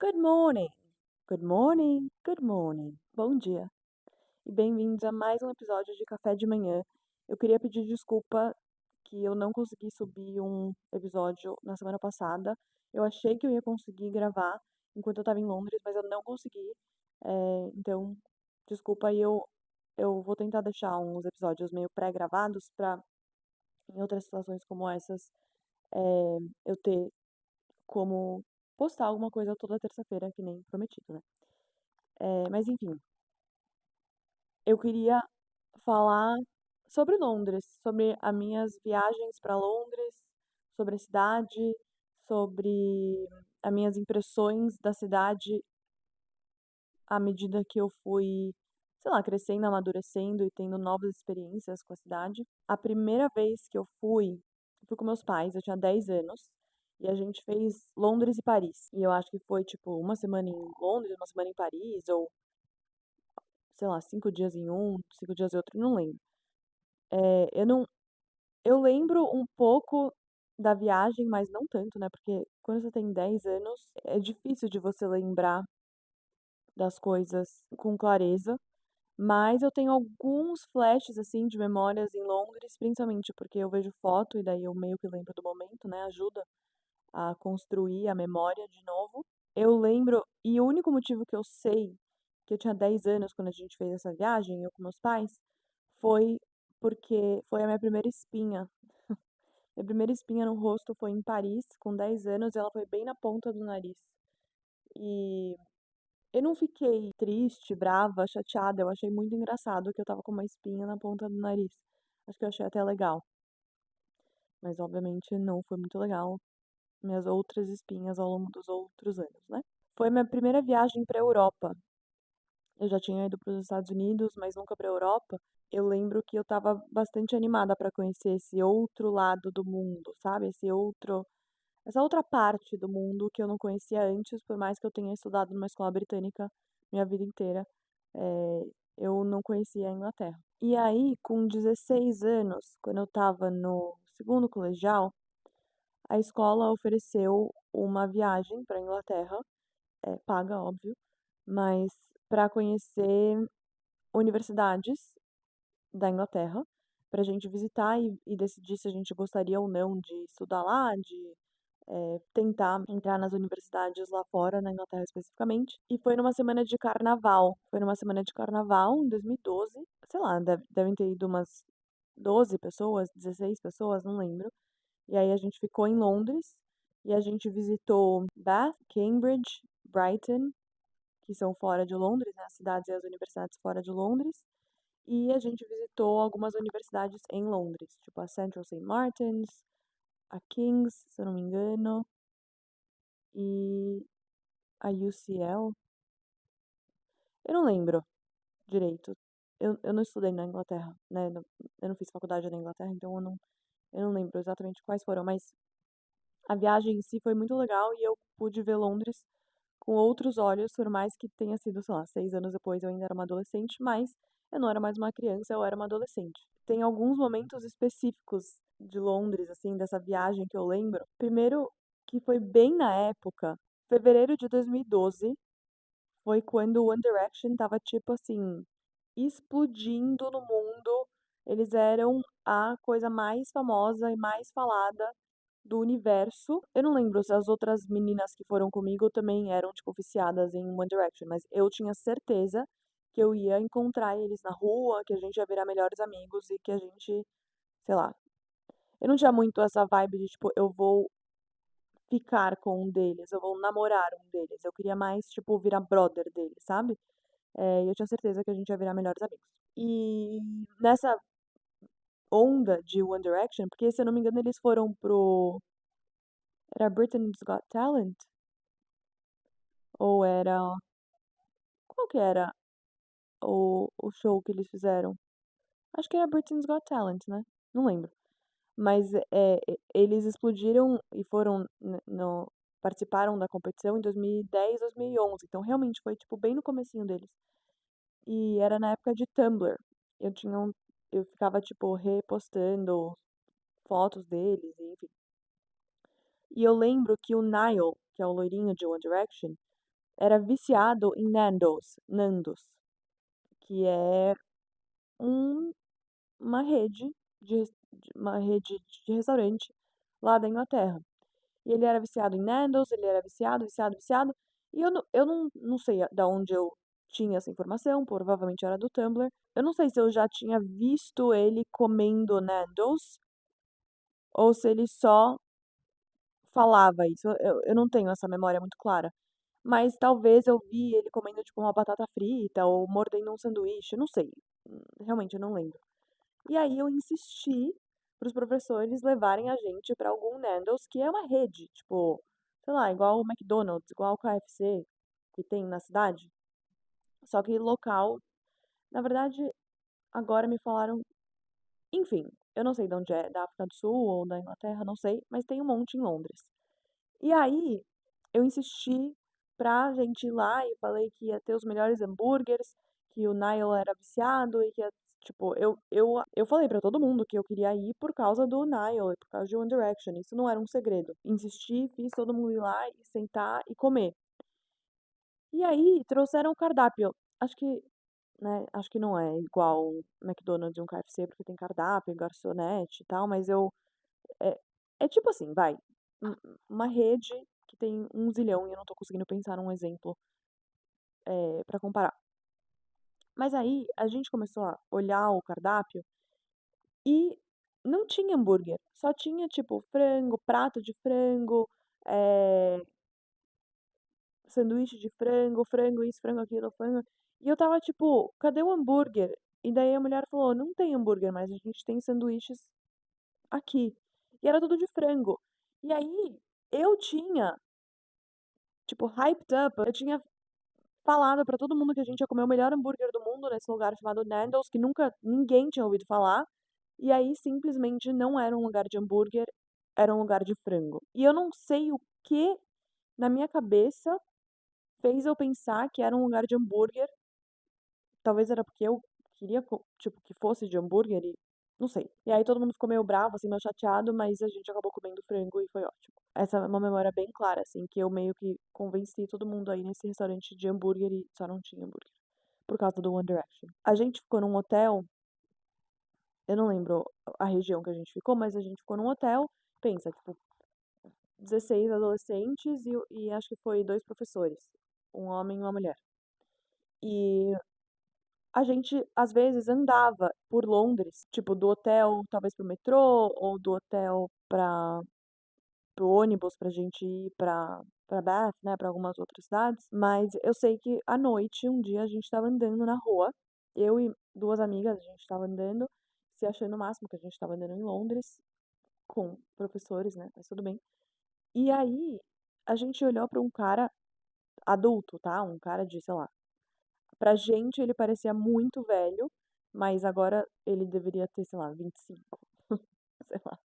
Good morning, good morning, good morning. Bom dia e bem-vindos a mais um episódio de Café de Manhã. Eu queria pedir desculpa que eu não consegui subir um episódio na semana passada. Eu achei que eu ia conseguir gravar enquanto eu estava em Londres, mas eu não consegui. Então, desculpa, eu vou tentar deixar uns episódios meio pré-gravados para em outras situações como essas, eu ter como postar alguma coisa toda terça-feira, que nem prometido, né? Mas enfim, eu queria falar sobre Londres, sobre as minhas viagens para Londres, sobre a cidade, sobre as minhas impressões da cidade à medida que eu fui, sei lá, crescendo, amadurecendo e tendo novas experiências com a cidade. A primeira vez que eu fui com meus pais, eu tinha 10 anos, e a gente fez Londres e Paris. E eu acho que foi tipo uma semana em Londres, uma semana em Paris, ou sei lá, 5 dias em um, 5 dias em outro, não lembro. Eu não, eu lembro um pouco da viagem, mas não tanto, né? Porque quando você tem 10 anos, é difícil de você lembrar das coisas com clareza. Mas eu tenho alguns flashes, assim, de memórias em Londres, principalmente porque eu vejo foto e daí eu meio que lembro do momento, né? Ajuda a construir a memória de novo. Eu lembro, e o único motivo que eu sei que eu tinha 10 anos quando a gente fez essa viagem, eu com meus pais, foi porque foi a minha primeira espinha. Minha primeira espinha no rosto foi em Paris, com 10 anos, e ela foi bem na ponta do nariz. E eu não fiquei triste, brava, chateada, eu achei muito engraçado que eu tava com uma espinha na ponta do nariz. Acho que eu achei até legal, mas obviamente não foi muito legal minhas outras espinhas ao longo dos outros anos, né? Foi minha primeira viagem pra Europa. Eu já tinha ido para os Estados Unidos, mas nunca pra Europa. Eu lembro que eu estava bastante animada para conhecer esse outro lado do mundo, sabe? Essa outra parte do mundo que eu não conhecia antes, por mais que eu tenha estudado numa escola britânica minha vida inteira, eu não conhecia a Inglaterra. E aí, com 16 anos, quando eu estava no segundo colegial, a escola ofereceu uma viagem para a Inglaterra, paga, óbvio, mas para conhecer universidades da Inglaterra, para a gente visitar e decidir se a gente gostaria ou não de estudar lá, de tentar entrar nas universidades lá fora, na Inglaterra especificamente. E foi numa semana de carnaval. Foi numa semana de carnaval em 2012. Sei lá, devem ter ido umas 12 pessoas, 16 pessoas, não lembro. E aí a gente ficou em Londres e a gente visitou Bath, Cambridge, Brighton, que são fora de Londres, né, as cidades e as universidades fora de Londres. E a gente visitou algumas universidades em Londres, tipo a Central Saint Martins, a King's, se eu não me engano, e a UCL. Eu não lembro direito. Eu não estudei na Inglaterra, né? Eu não fiz faculdade na Inglaterra, então eu não lembro exatamente quais foram, mas a viagem em si foi muito legal e eu pude ver Londres com outros olhos, por mais que tenha sido, sei lá, 6 anos depois eu ainda era uma adolescente, mas eu não era mais uma criança, eu era uma adolescente. Tem alguns momentos específicos de Londres, assim, dessa viagem que eu lembro. Primeiro, que foi bem na época, fevereiro de 2012, foi quando o One Direction estava, tipo assim, explodindo no mundo. Eles eram a coisa mais famosa e mais falada do universo. Eu não lembro se as outras meninas que foram comigo também eram, tipo, viciadas em One Direction, mas eu tinha certeza que eu ia encontrar eles na rua, que a gente ia virar melhores amigos e que a gente, sei lá. Eu não tinha muito essa vibe de, tipo, eu vou ficar com um deles, eu vou namorar um deles. Eu queria mais, tipo, virar brother deles, sabe? E eu tinha certeza que a gente ia virar melhores amigos. E nessa onda de One Direction, porque se eu não me engano eles foram pro. Era Britain's Got Talent? Ou era. Qual que era o show que eles fizeram? Acho que era Britain's Got Talent, né? Não lembro. Mas eles explodiram e foram participaram da competição em 2010, 2011. Então realmente foi tipo bem no comecinho deles. E era na época de Tumblr. Eu tinha um, eu ficava tipo repostando fotos deles, enfim. E eu lembro que o Niall, que é o loirinho de One Direction, era viciado em Nandos, que é um uma rede uma rede de restaurante lá da Inglaterra. E ele era viciado em Nandos, ele era viciado, viciado, viciado, e eu não sei da onde eu tinha essa informação, provavelmente era do Tumblr. Eu não sei se eu já tinha visto ele comendo Nandos ou se ele só falava isso. Eu não tenho essa memória muito clara. Mas talvez eu vi ele comendo, tipo, uma batata frita ou mordendo um sanduíche, não sei. Realmente eu não lembro. E aí eu insisti para os professores levarem a gente para algum Nandos, que é uma rede, tipo, sei lá, igual o McDonald's, igual o KFC que tem na cidade, só que local. Na verdade, agora me falaram, enfim, eu não sei de onde é, da África do Sul ou da Inglaterra, não sei, mas tem um monte em Londres. E aí, eu insisti pra gente ir lá e falei que ia ter os melhores hambúrgueres, que o Niall era viciado e que ia, tipo, eu falei pra todo mundo que eu queria ir por causa do Niall e por causa de One Direction. Isso não era um segredo. Insisti, fiz todo mundo ir lá e sentar e comer. E aí, trouxeram o cardápio. Acho que, né, acho que não é igual um McDonald's e um KFC, porque tem cardápio, garçonete e tal, mas é, é tipo assim, vai. um- Uma rede que tem um zilhão e eu não tô conseguindo pensar num exemplo pra comparar. Mas aí a gente começou a olhar o cardápio e não tinha hambúrguer. Só tinha, tipo, frango, prato de frango, eh, sanduíche de frango, frango isso, frango aquilo, frango. E eu tava tipo, cadê o hambúrguer? E daí a mulher falou, não tem hambúrguer, mas a gente tem sanduíches aqui. E era tudo de frango. E aí eu tinha, tipo, hyped up, eu tinha falado pra todo mundo que a gente ia comer o melhor hambúrguer do mundo nesse lugar chamado Nando's, que nunca ninguém tinha ouvido falar. E aí simplesmente não era um lugar de hambúrguer, era um lugar de frango. E eu não sei o que na minha cabeça fez eu pensar que era um lugar de hambúrguer. Talvez era porque eu queria, tipo, que fosse de hambúrguer e não sei. E aí todo mundo ficou meio bravo, assim, meio chateado, mas a gente acabou comendo frango e foi ótimo. Essa é uma memória bem clara, assim, que eu meio que convenci todo mundo aí nesse restaurante de hambúrguer e só não tinha hambúrguer. Por causa do One Direction. A gente ficou num hotel, eu não lembro a região que a gente ficou, mas a gente ficou num hotel, pensa, tipo, 16 adolescentes e acho que foi dois professores, um homem e uma mulher. E a gente, às vezes, andava por Londres, tipo, do hotel talvez pro metrô, ou do hotel pro ônibus pra gente ir pra Bath, né, pra algumas outras cidades. Mas eu sei que à noite, um dia, a gente estava andando na rua, eu e duas amigas, a gente estava andando, se achando o máximo que a gente estava andando em Londres, com professores, né, mas tudo bem. E aí, a gente olhou pra um cara adulto, tá? Um cara de, sei lá, pra gente ele parecia muito velho, mas agora ele deveria ter, sei lá, 25, sei lá.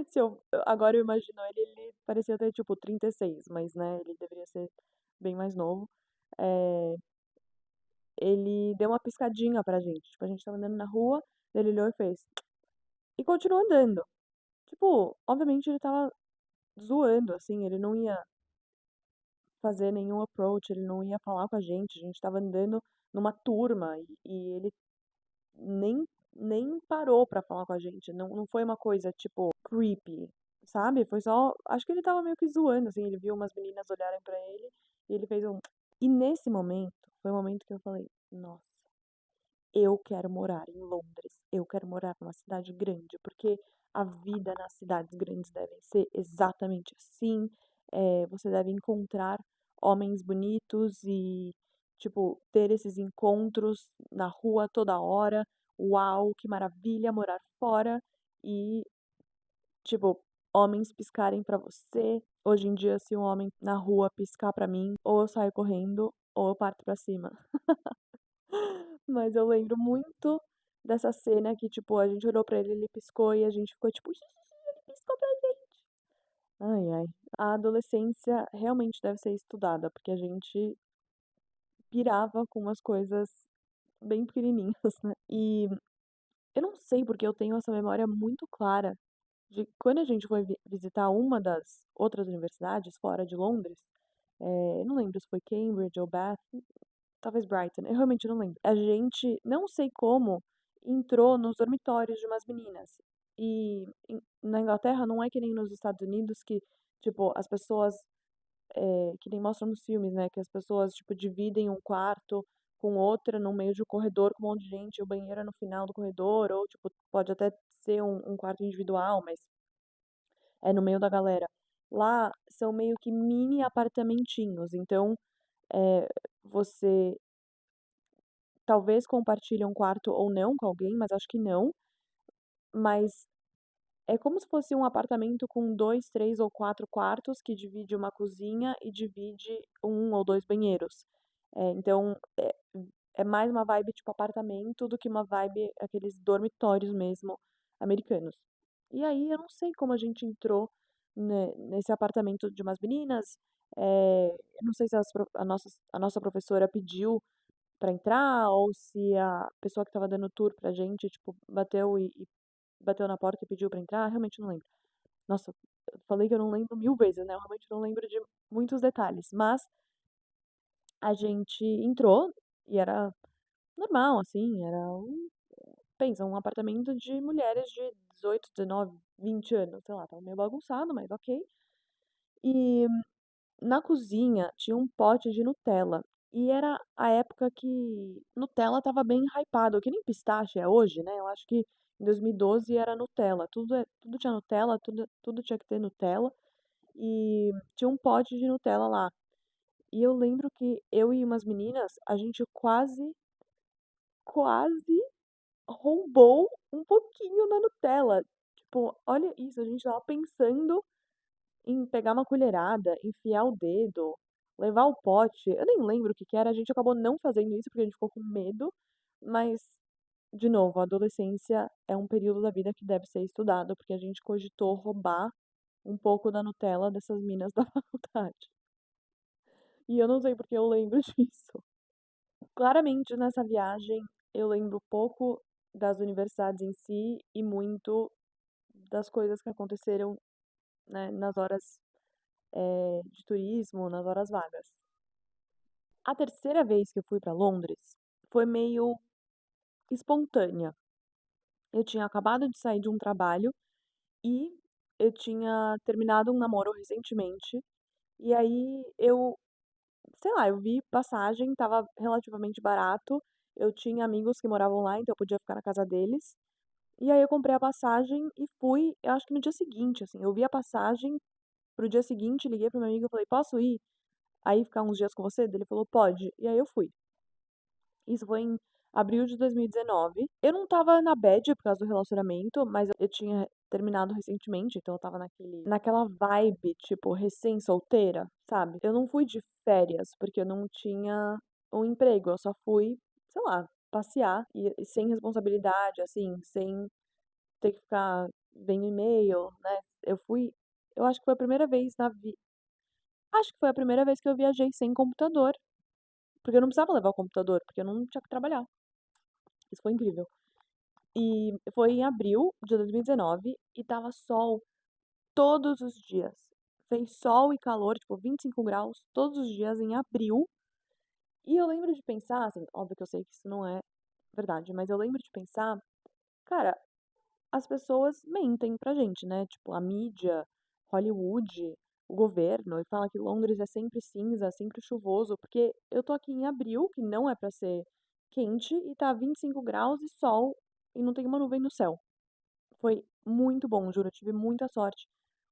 Se eu agora eu imagino ele parecia ter tipo 36, mas, né, ele deveria ser bem mais novo. Eh, ele deu uma piscadinha pra gente, tipo, a gente estava andando na rua, ele olhou e fez e continuou andando. Tipo, obviamente ele estava zoando, assim, ele não ia fazer nenhum approach, ele não ia falar com a gente estava andando numa turma e ele nem nem parou pra falar com a gente, não foi uma coisa, tipo, creepy, sabe, foi só acho que ele estava meio que zoando, assim, ele viu umas meninas olharem pra ele, e ele fez um e nesse momento, foi o momento que eu falei: "Nossa, eu quero morar em Londres, eu quero morar numa cidade grande, porque a vida nas cidades grandes deve ser exatamente assim, você deve encontrar homens bonitos e, tipo, ter esses encontros na rua toda hora. Uau, que maravilha morar fora e, tipo, homens piscarem pra você. Hoje em dia, se um homem na rua piscar pra mim, ou eu saio correndo, ou eu parto pra cima." Mas eu lembro muito dessa cena que, tipo, a gente olhou pra ele, ele piscou e a gente ficou tipo: ele piscou pra gente." Ai, ai. A adolescência realmente deve ser estudada, porque a gente pirava com umas coisas bem pequenininhas, né. E eu não sei porque eu tenho essa memória muito clara de quando a gente foi visitar uma das outras universidades fora de Londres, eu não lembro se foi Cambridge ou Bath, talvez Brighton, eu realmente não lembro. A gente, não sei como, entrou nos dormitórios de umas meninas. E na Inglaterra não é que nem nos Estados Unidos que, tipo, as pessoas, que nem mostram nos filmes, né, que as pessoas, tipo, dividem um quarto com outra no meio de um corredor com um monte de gente, e o banheiro é no final do corredor, ou, tipo, pode até ser um quarto individual, mas é no meio da galera. Lá são meio que mini apartamentinhos, então, eh, você talvez compartilhe um quarto ou não com alguém, mas acho que não, mas é como se fosse um apartamento com 2, 3 ou 4 quartos que divide uma cozinha e divide um ou 2 banheiros. Então é mais uma vibe tipo apartamento do que uma vibe aqueles dormitórios mesmo americanos. E aí eu não sei como a gente entrou nesse apartamento de umas meninas, eu não sei se a nossa professora pediu pra entrar ou se a pessoa que estava dando tour pra gente, tipo, bateu bateu na porta e pediu pra entrar, realmente não lembro. Nossa, eu falei que eu não lembro 1000 vezes, né, eu realmente não lembro de muitos detalhes, mas a gente entrou e era normal, assim, era pensa, um apartamento de mulheres de 18, 19, 20 anos, sei lá, estava meio bagunçado, mas ok. E na cozinha tinha um pote de Nutella. E era a época que Nutella estava bem hypado, que nem pistache é hoje, né? Eu acho que em 2012 era Nutella. Tudo tinha Nutella, tudo tinha que ter Nutella. E tinha um pote de Nutella lá. E eu lembro que eu e umas meninas, a gente quase roubou um pouquinho da Nutella. Tipo, olha isso, a gente estava pensando em pegar uma colherada, enfiar o dedo, levar o pote, eu nem lembro o que que era, a gente acabou não fazendo isso, porque a gente ficou com medo, mas, de novo, a adolescência é um período da vida que deve ser estudado, porque a gente cogitou roubar um pouco da Nutella dessas minas da faculdade. E eu não sei porque eu lembro disso. Claramente, nessa viagem, eu lembro pouco das universidades em si e muito das coisas que aconteceram, né, nas horas, de turismo, nas horas vagas. A terceira vez que eu fui pra Londres foi meio espontânea. Eu tinha acabado de sair de um trabalho e eu tinha terminado um namoro recentemente. E aí eu, sei lá, eu vi passagem, estava relativamente barato. Eu tinha amigos que moravam lá, então eu podia ficar na casa deles. E aí eu comprei a passagem e fui, eu acho que no dia seguinte, assim, eu vi a passagem pro dia seguinte, liguei pro meu amigo e falei: "Posso ir aí ficar uns dias com você?" Daí ele falou: "Pode". E aí eu fui. Isso foi em abril de 2019. Eu não estava na bad por causa do relacionamento, mas eu tinha terminado recentemente, então eu estava naquela vibe, tipo, recém-solteira, sabe? Eu não fui de férias, porque eu não tinha um emprego, eu só fui, sei lá, passear e sem responsabilidade, assim, sem ter que ficar vendo e-mail, né? Eu fui, eu acho que foi a primeira vez na vida, acho que foi a primeira vez que eu viajei sem computador, porque eu não precisava levar o computador, porque eu não tinha que trabalhar. Isso foi incrível. E foi em abril de 2019 e estava sol todos os dias. Fez sol e calor, tipo 25 graus todos os dias em abril. E eu lembro de pensar, assim, óbvio que eu sei que isso não é verdade, mas eu lembro de pensar, cara, as pessoas mentem pra gente, né? Tipo, a mídia, Hollywood, o governo, e fala que Londres é sempre cinza, sempre chuvoso, porque eu tô aqui em abril, que não é pra ser quente, e tá 25 graus e sol, e não tem uma nuvem no céu. Foi muito bom, juro, eu tive muita sorte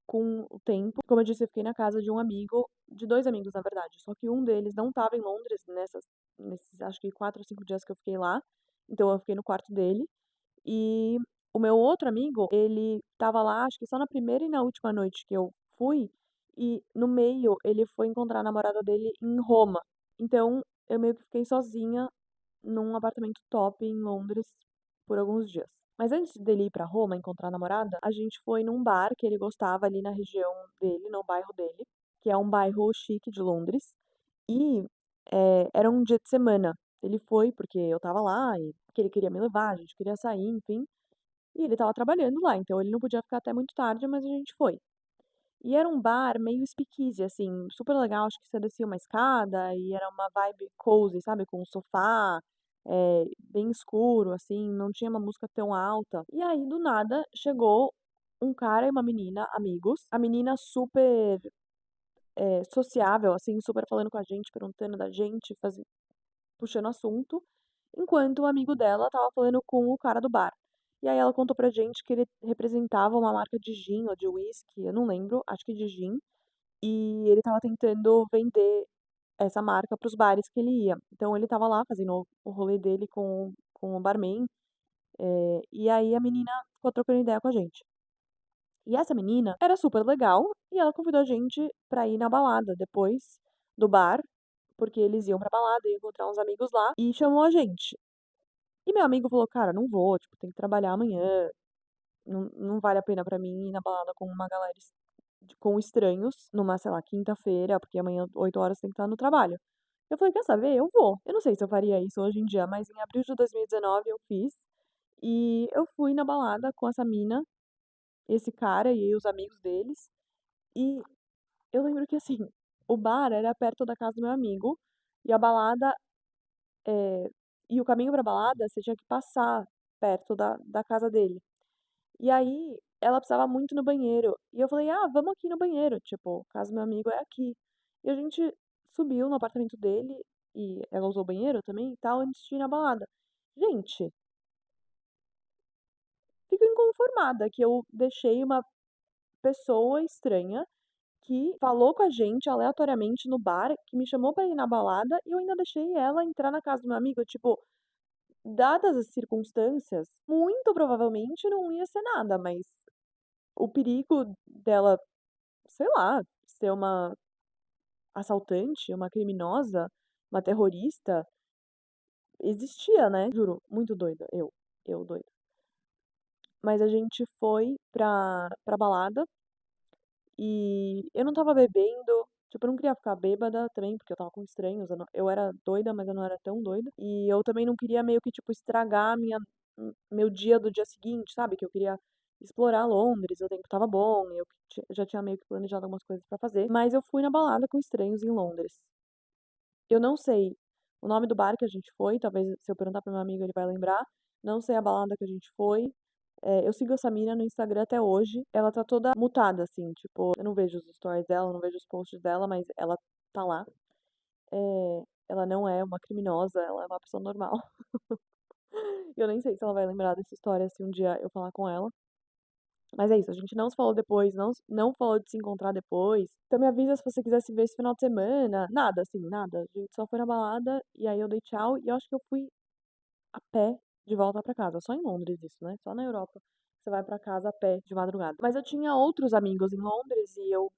com o tempo. Como eu disse, eu fiquei na casa de um amigo, de 2 amigos, na verdade, só que um deles não estava em Londres nesses acho que 4 ou 5 dias que eu fiquei lá, então eu fiquei no quarto dele. E o meu outro amigo, ele estava lá, acho que só na primeira e na última noite que eu fui, e no meio ele foi encontrar a namorada dele em Roma. Então eu meio que fiquei sozinha num apartamento top em Londres por alguns dias. Mas antes dele ir pra Roma encontrar a namorada, a gente foi num bar que ele gostava ali na região dele, no bairro dele, que é um bairro chique de Londres. E era um dia de semana. Ele foi porque eu estava lá e que ele queria me levar, a gente queria sair, enfim. E ele estava trabalhando lá, então ele não podia ficar até muito tarde, mas a gente foi. E era um bar meio speakeasy, assim, super legal, acho que você descia uma escada e era uma vibe cozy, sabe, com um sofá, bem escuro, assim, não tinha uma música tão alta. E aí, do nada, chegou um cara e uma menina, amigos. A menina super, sociável, assim, super falando com a gente, perguntando da gente, puxando assunto, enquanto o amigo dela estava falando com o cara do bar. E aí ela contou pra gente que ele representava uma marca de gin ou de whisky, eu não lembro, acho que de gin, e ele estava tentando vender essa marca para os bares que ele ia. Então ele estava lá fazendo o rolê dele com o barman, e aí a menina ficou trocando ideia com a gente. E essa menina era super legal e ela convidou a gente pra ir na balada depois do bar, porque eles iam pra balada, iam encontrar uns amigos lá, e chamou a gente. E meu amigo falou: "Cara, não vou, tipo, tenho que trabalhar amanhã, não vale a pena pra mim ir na balada com uma galera com estranhos numa, sei lá, quinta-feira, porque amanhã 8 horas tem que estar no trabalho". Eu falei: "Quer saber? Eu vou". Eu não sei se eu faria isso hoje em dia, mas em abril de 2019 eu fiz, e eu fui na balada com essa mina, esse cara e os amigos deles, e eu lembro que, assim, o bar era perto da casa do meu amigo, e a balada, eh, e o caminho pra balada você tinha que passar perto da casa dele. E aí, ela precisava muito ir no banheiro. E eu falei: "Ah, vamos aqui no banheiro", tipo, casa do meu amigo é aqui. E a gente subiu no apartamento dele, e ela usou o banheiro também e tal, antes de ir na balada. Gente, fico inconformada que eu deixei uma pessoa estranha que falou com a gente aleatoriamente no bar, que me chamou pra ir na balada, e eu ainda deixei ela entrar na casa do meu amigo, tipo, dadas as circunstâncias, muito provavelmente não ia ser nada, mas o perigo dela, sei lá, ser uma assaltante, uma criminosa, uma terrorista, existia, né, juro, muito doida, eu doida. Mas a gente foi pra balada e eu não estava bebendo, tipo, eu não queria ficar bêbada também, porque eu estava com estranhos, eu era doida, mas eu não era tão doida. E eu também não queria meio que, tipo, estragar meu dia do dia seguinte, sabe, que eu queria explorar Londres, o tempo estava bom, eu já tinha meio que planejado algumas coisas pra fazer, mas eu fui na balada com estranhos em Londres. Eu não sei o nome do bar que a gente foi, talvez se eu perguntar para meu amigo ele vai lembrar. Não sei a balada que a gente foi. Eu sigo essa mina no Instagram até hoje. Ela tá toda mutada, assim, tipo, eu não vejo os stories dela, não vejo os posts dela, mas ela tá lá. Ela não é uma criminosa, ela é uma pessoa normal. Eu nem sei se ela vai lembrar dessa história se um dia eu falar com ela. Mas é isso, a gente não se falou depois, não falou de se encontrar depois. Então me avisa se você quiser se ver esse final de semana. Nada, assim, nada. A gente só foi na balada e aí eu dei tchau e eu acho que eu fui a pé de volta pra casa. Só em Londres isso, né? Só na Europa você vai pra casa a pé de madrugada. Mas eu tinha outros amigos em Londres e eu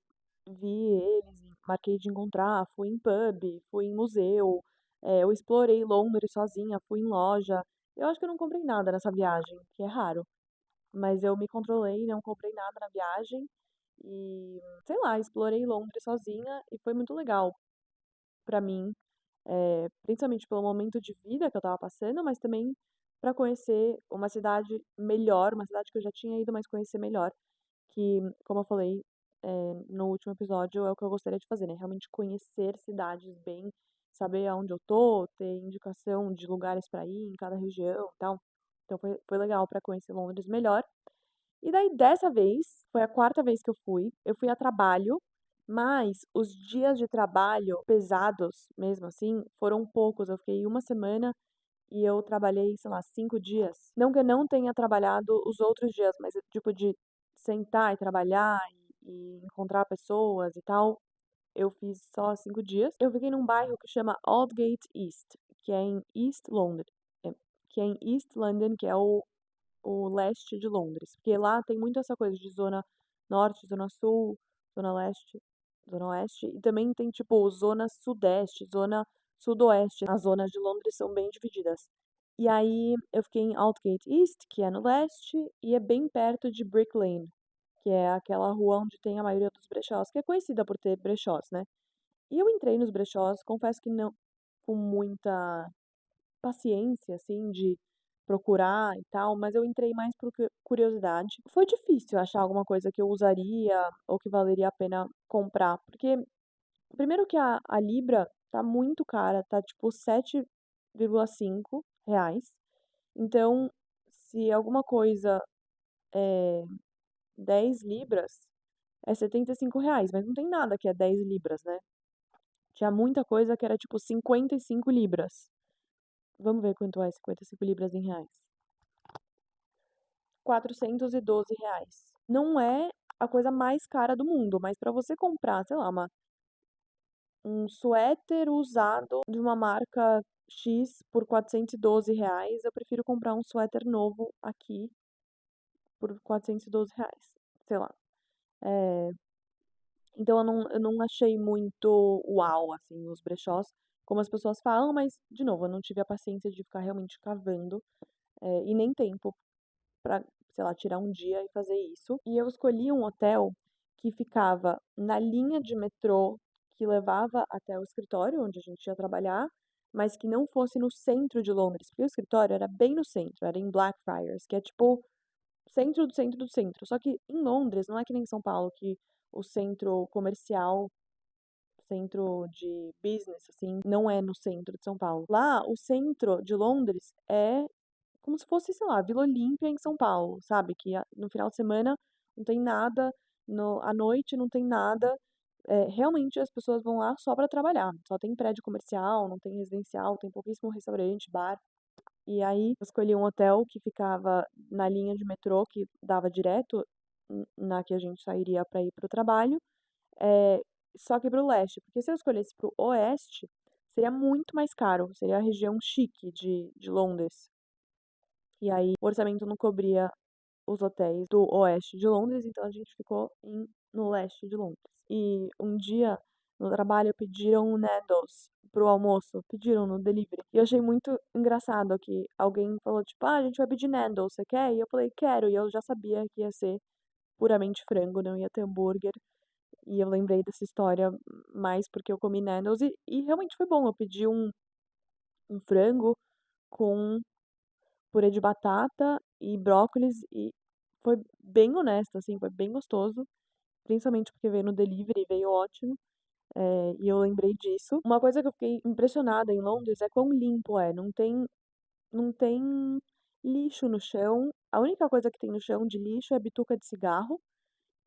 vi eles e marquei de encontrar, fui em pub, fui em museu, eu explorei Londres sozinha, fui em loja. Eu acho que eu não comprei nada nessa viagem, que é raro. Mas eu me controlei, não comprei nada na viagem e, sei lá, explorei Londres sozinha e foi muito legal pra mim, principalmente pelo momento de vida que eu estava passando, mas também pra conhecer uma cidade melhor, uma cidade que eu já tinha ido, mas conhecer melhor, que, como eu falei, no último episódio, é o que eu gostaria de fazer, né, realmente conhecer cidades bem, saber aonde eu tô, ter indicação de lugares pra ir em cada região, e tal. Então foi legal pra conhecer Londres melhor. E daí dessa vez, foi a quarta vez que eu fui a trabalho, mas os dias de trabalho pesados, mesmo assim, foram poucos. Eu fiquei uma semana e eu trabalhei, sei lá, 5 dias. Não que eu não tenha trabalhado os outros dias, mas tipo de sentar e trabalhar e encontrar pessoas e tal, eu fiz só 5 dias. Eu fiquei num bairro que chama Aldgate East, que é em East London, que é em East London, que é o leste de Londres, porque lá tem muito essa coisa de zona norte, zona sul, zona leste, zona oeste, e também tem tipo zona sudeste, zona sudoeste. As zonas de Londres são bem divididas. E aí eu fiquei em Aldgate East, que é no leste, e é bem perto de Brick Lane, que é aquela rua onde tem a maioria dos brechós, que é conhecida por ter brechós, né? E eu entrei nos brechós, confesso que não com muita paciência, assim, de procurar e tal, mas eu entrei mais por curiosidade. Foi difícil achar alguma coisa que eu usaria ou que valeria a pena comprar, porque primeiro que a libra tá muito cara, tá tipo 7,5 reais. Então, se alguma coisa é 10 libras, é 75 reais, mas não tem nada que é 10 libras, né? Tinha muita coisa que era tipo 55 libras. Vamos ver quanto é 55 libras em reais. 412 reais. Não é a coisa mais cara do mundo, mas para você comprar, sei lá, um suéter usado de uma marca X por 412 reais, eu prefiro comprar um suéter novo aqui por 412 reais. Sei lá. É, então eu não achei muito uau, assim, os brechós, como as pessoas falam, mas, de novo, eu não tive a paciência de ficar realmente cavando, e nem tempo pra, sei lá, tirar um dia e fazer isso. E eu escolhi um hotel que ficava na linha de metrô que levava até o escritório onde a gente ia trabalhar, mas que não fosse no centro de Londres, porque o escritório era bem no centro, era em Blackfriars, que é tipo centro do centro do centro. Só que em Londres não é que nem em São Paulo, que o centro comercial, centro de business, assim, não é no centro de São Paulo. Lá, o centro de Londres é como se fosse, sei lá, Vila Olímpia em São Paulo, sabe? Que no final de semana não tem nada, à noite não tem nada. Realmente as pessoas vão lá só para trabalhar. Só tem prédio comercial, não tem residencial, tem pouquíssimo restaurante, bar. E aí eu escolhi um hotel que ficava na linha de metrô que dava direto na que a gente sairia para ir para o trabalho, eh, só que para o leste, porque se eu escolhesse para o oeste, seria muito mais caro, seria a região chique de Londres. E aí o orçamento não cobria os hotéis do oeste de Londres, então a gente ficou no leste de Londres. E um dia no trabalho pediram Nando's pro almoço, pediram no delivery. E eu achei muito engraçado que alguém falou tipo, ah, a gente vai pedir Nando's, você quer? E eu falei, quero. E eu já sabia que ia ser puramente frango, não ia ter hambúrguer. E eu lembrei dessa história mais porque eu comi Nando's e realmente foi bom. Eu pedi um frango com purê de batata e brócolis e foi bem honesto, assim, foi bem gostoso, principalmente porque veio no delivery, veio ótimo, e eu lembrei disso. Uma coisa que eu fiquei impressionada em Londres é quão limpo é, não tem lixo no chão, a única coisa que tem no chão de lixo é bituca de cigarro,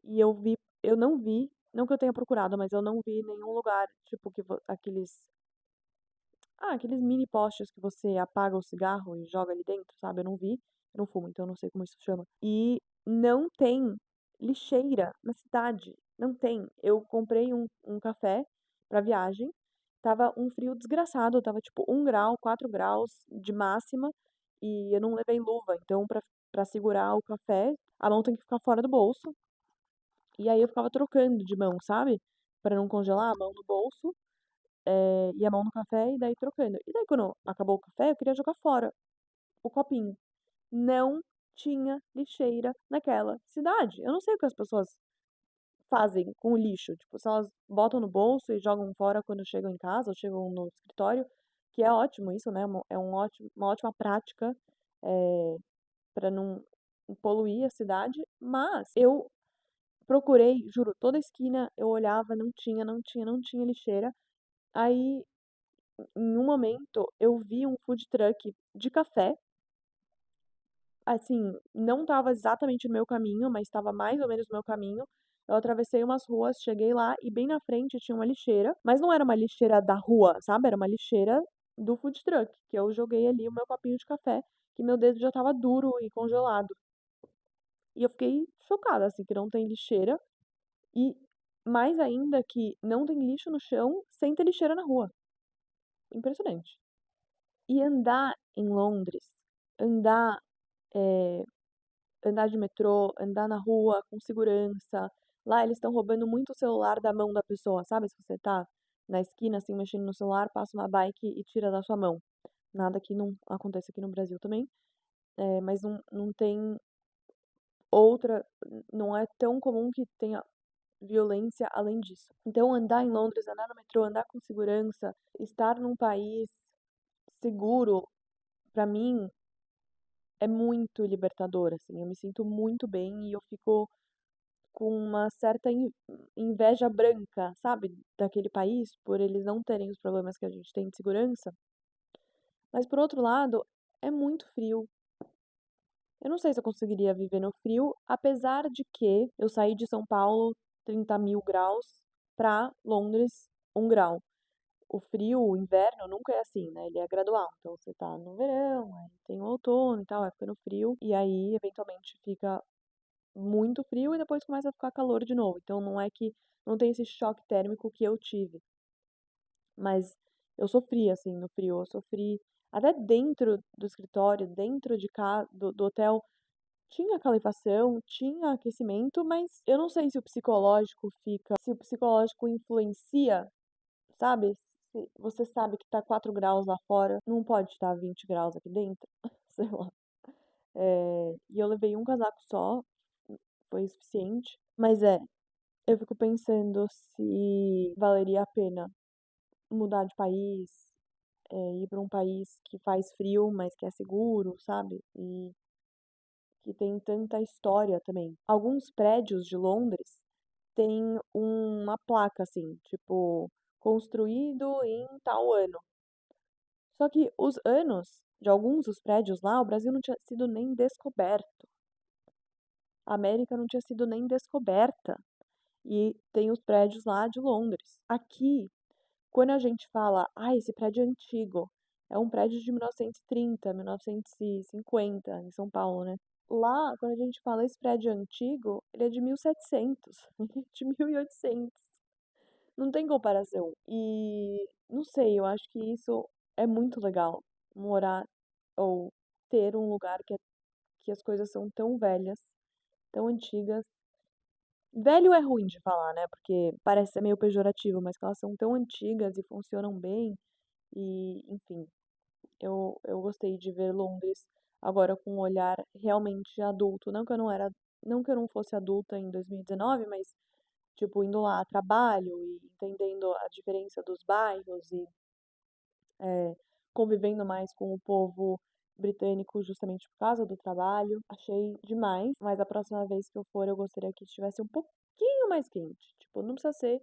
e eu não vi, não que eu tenha procurado, mas eu não vi nenhum lugar, tipo, aqueles mini postes que você apaga o cigarro e joga ali dentro, sabe? Eu não vi, eu não fumo, então eu não sei como isso chama. E não tem lixeira na cidade, não tem. Eu comprei um café pra viagem, tava um frio desgraçado, tava tipo 1 grau, 4 graus de máxima, e eu não levei luva, então pra segurar o café, a mão tem que ficar fora do bolso, e aí eu ficava trocando de mão, sabe? Pra não congelar a mão no bolso, e a mão no café e daí trocando. E daí quando acabou o café, eu queria jogar fora o copinho. Não tinha lixeira naquela cidade. Eu não sei o que as pessoas fazem com o lixo. Tipo, se elas botam no bolso e jogam fora quando chegam em casa ou chegam no escritório, que é ótimo isso, né? Uma ótima prática, para não poluir a cidade. Mas eu procurei, juro, toda esquina eu olhava, não tinha, não tinha, não tinha lixeira. Aí em um momento, eu vi um food truck de café, assim, não estava exatamente no meu caminho, mas estava mais ou menos no meu caminho. Eu atravessei umas ruas, cheguei lá e bem na frente tinha uma lixeira, mas não era uma lixeira da rua, sabe? Era uma lixeira do food truck, que eu joguei ali o meu copinho de café, que meu dedo já estava duro e congelado. E eu fiquei chocada, assim, que não tem lixeira e mais ainda que não tem lixo no chão sem ter lixeira na rua. Impressionante. E andar em Londres, andar, eh, andar de metrô, andar na rua com segurança. Lá eles estão roubando muito o celular da mão da pessoa, sabe? Se você tá na esquina, assim, mexendo no celular, passa uma bike e tira da sua mão. Nada que não aconteça aqui no Brasil também, mas não tem outra, não é tão comum que tenha violência além disso. Então andar em Londres, andar no metrô, andar com segurança, estar num país seguro, pra mim é muito libertador, assim, eu me sinto muito bem e eu fico com uma certa inveja branca, sabe, daquele país, por eles não terem os problemas que a gente tem de segurança. Mas por outro lado, é muito frio. Eu não sei se eu conseguiria viver no frio, apesar de que eu saí de São Paulo 30.000 graus pra Londres 1 grau. O frio, o inverno nunca é assim, né? Ele é gradual. Então você tá no verão, aí tem o outono e tal, vai ficando frio, e aí eventualmente fica muito frio e depois começa a ficar calor de novo. Então não é que não tem esse choque térmico que eu tive. Mas eu sofri, assim, no frio. Eu sofri até dentro do escritório, dentro de casa, do hotel. Tinha calefação, tinha aquecimento, mas eu não sei se o psicológico fica, se o psicológico influencia, sabe? Se você sabe que tá 4 graus lá fora, não pode estar 20 graus aqui dentro, sei lá. E eu levei um casaco só, foi suficiente. Mas eu fico pensando se valeria a pena mudar de país, ir para um país que faz frio, mas que é seguro, sabe? E que tem tanta história também. Alguns prédios de Londres têm uma placa assim, tipo, construído em tal ano. Só que os anos de alguns dos prédios lá, o Brasil não tinha sido nem descoberto. A América não tinha sido nem descoberta. E tem os prédios lá de Londres. Aqui, quando a gente fala, ah, esse prédio é antigo, é um prédio de 1930, 1950, em São Paulo, né? Lá, quando a gente fala esse prédio é antigo, ele é de 1700, ele é de 1800. Não tem comparação. E não sei, eu acho que isso é muito legal, morar ou ter um lugar que as coisas são tão velhas, tão antigas. Velho é ruim de falar, né? Porque parece ser meio pejorativo, mas que elas são tão antigas e funcionam bem. E, enfim, eu gostei de ver Londres agora com um olhar realmente adulto. Não que eu não fosse adulta em 2019, mas, tipo, indo lá a trabalho e entendendo a diferença dos bairros e convivendo mais com o povo britânico justamente por causa do trabalho. Achei demais, mas a próxima vez que eu for, eu gostaria que estivesse um pouquinho mais quente. Tipo, não precisa ser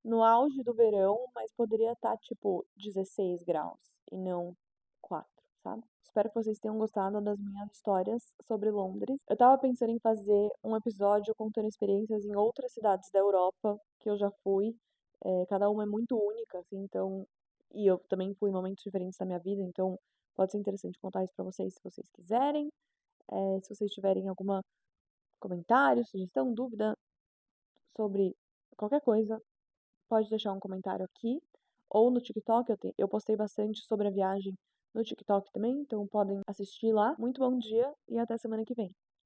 no auge do verão, mas poderia estar tipo 16 graus e não 4, sabe? Espero que vocês tenham gostado das minhas histórias sobre Londres. Eu tava pensando em fazer um episódio contando experiências em outras cidades da Europa que eu já fui. Cada uma é muito única, assim, então. E eu também fui em momentos diferentes da minha vida, então pode ser interessante contar isso pra vocês se vocês quiserem. Se vocês tiverem algum comentário, sugestão, dúvida sobre qualquer coisa, pode deixar um comentário aqui ou no TikTok. Eu postei bastante sobre a viagem no TikTok também, então podem assistir lá. Muito bom dia e até semana que vem.